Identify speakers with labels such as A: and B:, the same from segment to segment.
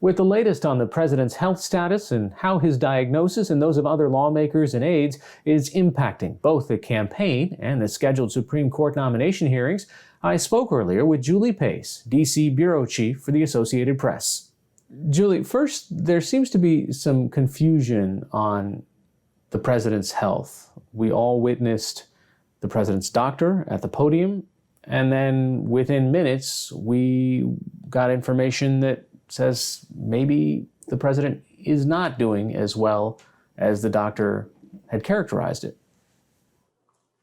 A: With the latest on the president's health status and how his diagnosis and those of other lawmakers and aides is impacting both the campaign and the scheduled Supreme Court nomination hearings, I spoke earlier with Julie Pace, D.C. Bureau Chief for the Associated Press. Julie, first, there seems to be some confusion on the president's health. We all witnessed the president's doctor at the podium, and then within minutes, we got information that says maybe the president is not doing as well as the doctor had characterized it.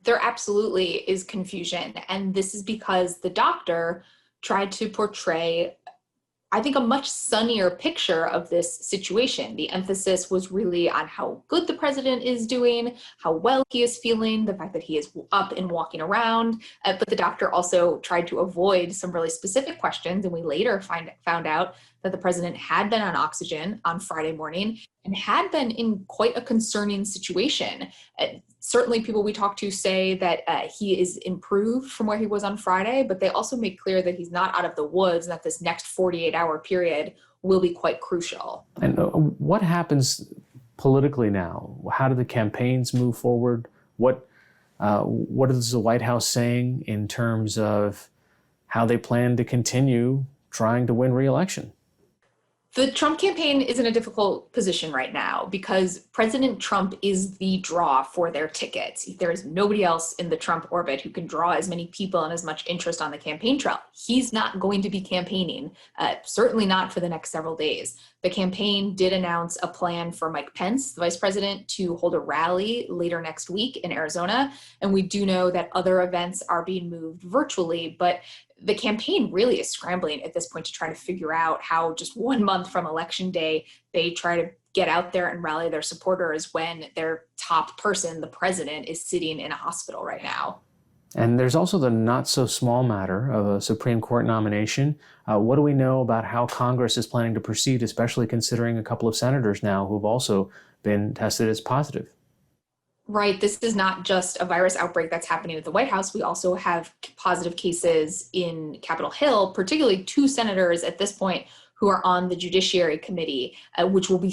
B: There absolutely is confusion, and this is because the doctor tried to portray, I think, a much sunnier picture of this situation. The emphasis was really on how good the president is doing, how well he is feeling, the fact that he is up and walking around. But the doctor also tried to avoid some really specific questions. And we later found out that the president had been on oxygen on Friday morning and had been in quite a concerning situation. Certainly people we talked to say that he is improved from where he was on Friday, but they also make clear that he's not out of the woods and that this next 48-hour period will be quite crucial.
A: And what happens politically now? How do the campaigns move forward? What is the White House saying in terms of how they plan to continue trying to win re-election?
B: The Trump campaign is in a difficult position right now because President Trump is the draw for their tickets. There is nobody else in the Trump orbit who can draw as many people and as much interest on the campaign trail. He's not going to be campaigning, certainly not for the next several days. The campaign did announce a plan for Mike Pence, the vice president, to hold a rally later next week in Arizona. And we do know that other events are being moved virtually, but the campaign really is scrambling at this point to try to figure out how just 1 month from election day, they try to get out there and rally their supporters when their top person, the president, is sitting in a hospital right now.
A: And there's also the not so small matter of a Supreme Court nomination. What do we know about how Congress is planning to proceed, especially considering a couple of senators now who've also been tested as positive?
B: Right. This is not just a virus outbreak that's happening at the White House. We also have positive cases in Capitol Hill, particularly 2 senators at this point who are on the Judiciary Committee, which will be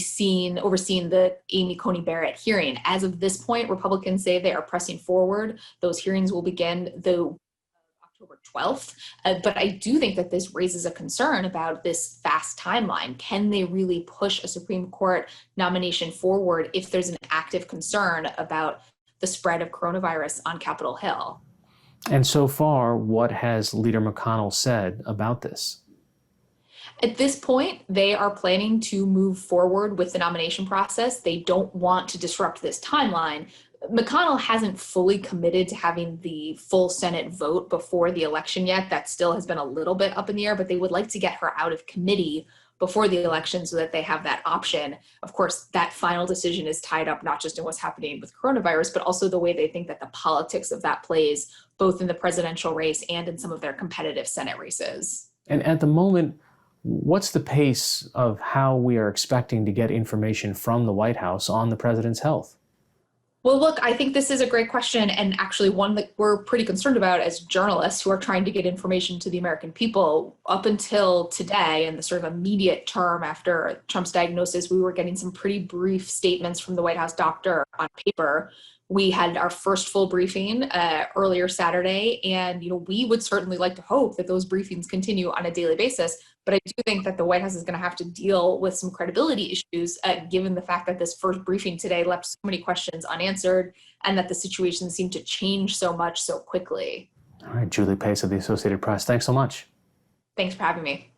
B: overseeing the Amy Coney Barrett hearing. As of this point, Republicans say they are pressing forward. Those hearings will begin October 12th. But I do think that this raises a concern about this fast timeline. Can they really push a Supreme Court nomination forward if there's an active concern about the spread of coronavirus on Capitol Hill?
A: And so far, what has Leader McConnell said about this?
B: At this point, they are planning to move forward with the nomination process. They don't want to disrupt this timeline. McConnell hasn't fully committed to having the full Senate vote before the election yet. That still has been a little bit up in the air, but they would like to get her out of committee before the election so that they have that option. Of course, that final decision is tied up not just in what's happening with coronavirus, but also the way they think that the politics of that plays both in the presidential race and in some of their competitive Senate races.
A: And at the moment, what's the pace of how we are expecting to get information from the White House on the president's health?
B: Well, look, I think this is a great question, and actually one that we're pretty concerned about as journalists who are trying to get information to the American people. Up until today, in the sort of immediate term after Trump's diagnosis, we were getting some pretty brief statements from the White House doctor on paper. We had our first full briefing earlier Saturday, and we would certainly like to hope that those briefings continue on a daily basis. But I do think that the White House is going to have to deal with some credibility issues, given the fact that this first briefing today left so many questions unanswered and that the situation seemed to change so much so quickly.
A: All right, Julie Pace of the Associated Press, thanks so much.
B: Thanks for having me.